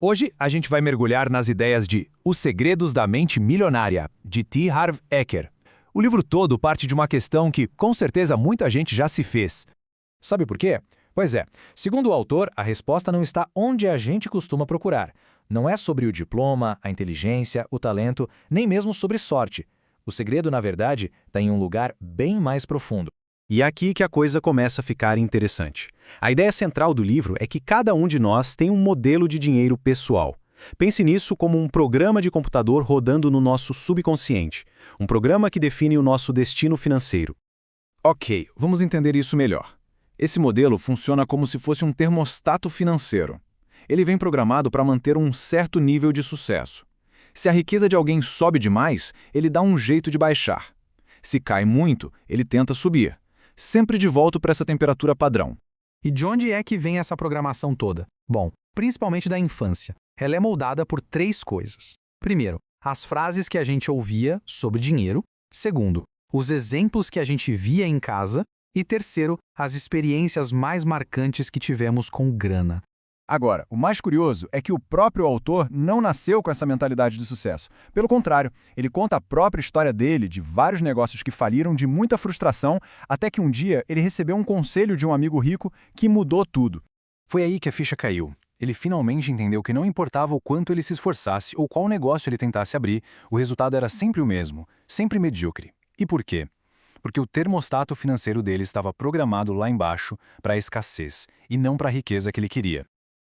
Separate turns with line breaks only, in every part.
Hoje a gente vai mergulhar nas ideias de Os Segredos da Mente Milionária, de T. Harv Eker. O livro todo parte de uma questão que, com certeza, muita gente já se fez.
Sabe por quê? Pois é, segundo o autor, a resposta não está onde a gente costuma procurar. Não é sobre o diploma, a inteligência, o talento, nem mesmo sobre sorte. O segredo, na verdade, está em um lugar bem mais profundo.
E é aqui que a coisa começa a ficar interessante. A ideia central do livro é que cada um de nós tem um modelo de dinheiro pessoal. Pense nisso como um programa de computador rodando no nosso subconsciente. Um programa que define o nosso destino financeiro.
Ok, vamos entender isso melhor. Esse modelo funciona como se fosse um termostato financeiro. Ele vem programado para manter um certo nível de sucesso. Se a riqueza de alguém sobe demais, ele dá um jeito de baixar. Se cai muito, ele tenta subir. Sempre de volta para essa temperatura padrão.
E de onde é que vem essa programação toda? Bom, principalmente da infância. Ela é moldada por três coisas. Primeiro, as frases que a gente ouvia sobre dinheiro. Segundo, os exemplos que a gente via em casa. E terceiro, as experiências mais marcantes que tivemos com grana.
Agora, o mais curioso é que o próprio autor não nasceu com essa mentalidade de sucesso. Pelo contrário, ele conta a própria história dele, de vários negócios que faliram, de muita frustração, até que um dia ele recebeu um conselho de um amigo rico que mudou tudo.
Foi aí que a ficha caiu. Ele finalmente entendeu que não importava o quanto ele se esforçasse ou qual negócio ele tentasse abrir, o resultado era sempre o mesmo, sempre medíocre. E por quê? Porque o termostato financeiro dele estava programado lá embaixo para a escassez e não para a riqueza que ele queria.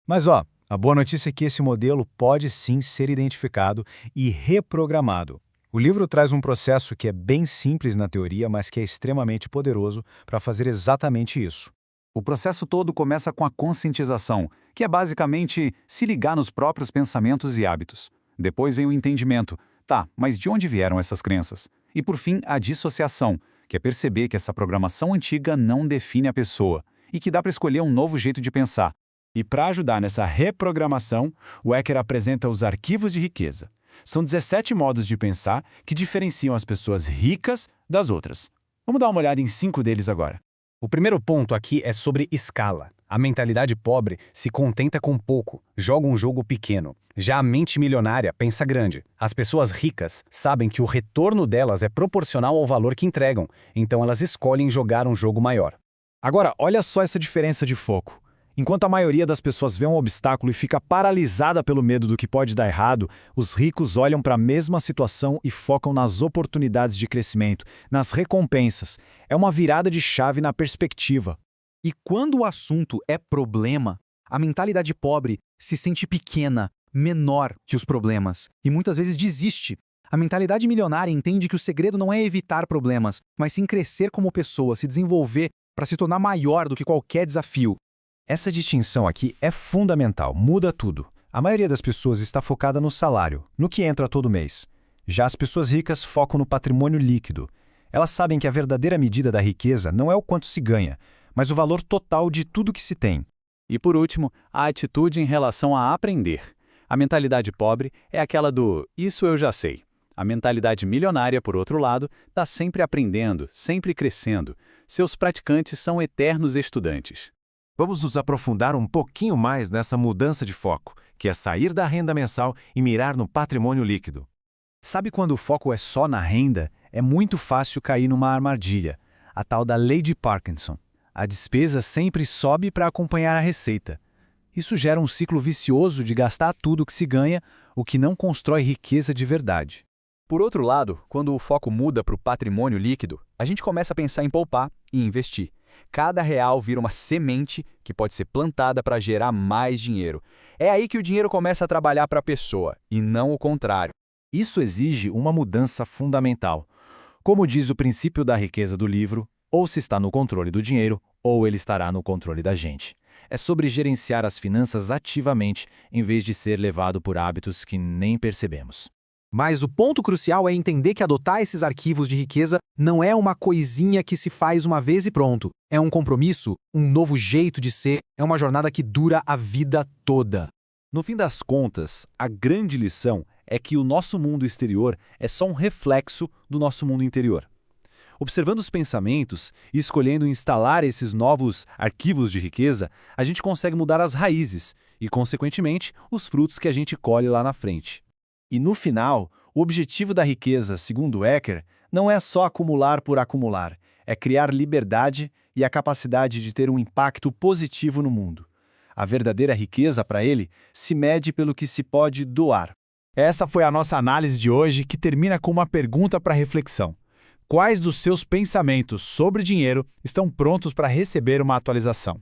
Mas a boa notícia é que esse modelo pode sim ser identificado e reprogramado. O livro traz um processo que é bem simples na teoria, mas que é extremamente poderoso para fazer exatamente isso.
O processo todo começa com a conscientização, que é basicamente se ligar nos próprios pensamentos e hábitos. Depois vem o entendimento. Tá, mas de onde vieram essas crenças? E por fim, a dissociação, que é perceber que essa programação antiga não define a pessoa e que dá para escolher um novo jeito de pensar.
E para ajudar nessa reprogramação, o Eker apresenta os arquivos de riqueza. São 17 modos de pensar que diferenciam as pessoas ricas das outras. Vamos dar uma olhada em 5 deles agora.
O primeiro ponto aqui é sobre escala. A mentalidade pobre se contenta com pouco, joga um jogo pequeno. Já a mente milionária pensa grande. As pessoas ricas sabem que o retorno delas é proporcional ao valor que entregam, então elas escolhem jogar um jogo maior.
Agora, olha só essa diferença de foco. Enquanto a maioria das pessoas vê um obstáculo e fica paralisada pelo medo do que pode dar errado, os ricos olham para a mesma situação e focam nas oportunidades de crescimento, nas recompensas. É uma virada de chave na perspectiva.
E quando o assunto é problema, a mentalidade pobre se sente pequena, menor que os problemas, e muitas vezes desiste. A mentalidade milionária entende que o segredo não é evitar problemas, mas sim crescer como pessoa, se desenvolver para se tornar maior do que qualquer desafio.
Essa distinção aqui é fundamental, muda tudo. A maioria das pessoas está focada no salário, no que entra todo mês. Já as pessoas ricas focam no patrimônio líquido. Elas sabem que a verdadeira medida da riqueza não é o quanto se ganha, mas o valor total de tudo que se tem.
E por último, a atitude em relação a aprender. A mentalidade pobre é aquela do "isso eu já sei". A mentalidade milionária, por outro lado, está sempre aprendendo, sempre crescendo. Seus praticantes são eternos estudantes.
Vamos nos aprofundar um pouquinho mais nessa mudança de foco, que é sair da renda mensal e mirar no patrimônio líquido.
Sabe quando o foco é só na renda? É muito fácil cair numa armadilha, a tal da lei de Parkinson. A despesa sempre sobe para acompanhar a receita. Isso gera um ciclo vicioso de gastar tudo que se ganha, o que não constrói riqueza de verdade.
Por outro lado, quando o foco muda para o patrimônio líquido, a gente começa a pensar em poupar e investir. Cada real vira uma semente que pode ser plantada para gerar mais dinheiro. É aí que o dinheiro começa a trabalhar para a pessoa, e não o contrário.
Isso exige uma mudança fundamental. Como diz o princípio da riqueza do livro, ou se está no controle do dinheiro, ou ele estará no controle da gente. É sobre gerenciar as finanças ativamente, em vez de ser levado por hábitos que nem percebemos.
Mas o ponto crucial é entender que adotar esses arquivos de riqueza não é uma coisinha que se faz uma vez e pronto. É um compromisso, um novo jeito de ser, é uma jornada que dura a vida toda.
No fim das contas, a grande lição é que o nosso mundo exterior é só um reflexo do nosso mundo interior. Observando os pensamentos e escolhendo instalar esses novos arquivos de riqueza, a gente consegue mudar as raízes
e, consequentemente, os frutos que a gente colhe lá na frente. E no final, o objetivo da riqueza, segundo Eker, não é só acumular por acumular, é criar liberdade e a capacidade de ter um impacto positivo no mundo. A verdadeira riqueza, para ele, se mede pelo que se pode doar.
Essa foi a nossa análise de hoje, que termina com uma pergunta para reflexão. Quais dos seus pensamentos sobre dinheiro estão prontos para receber uma atualização?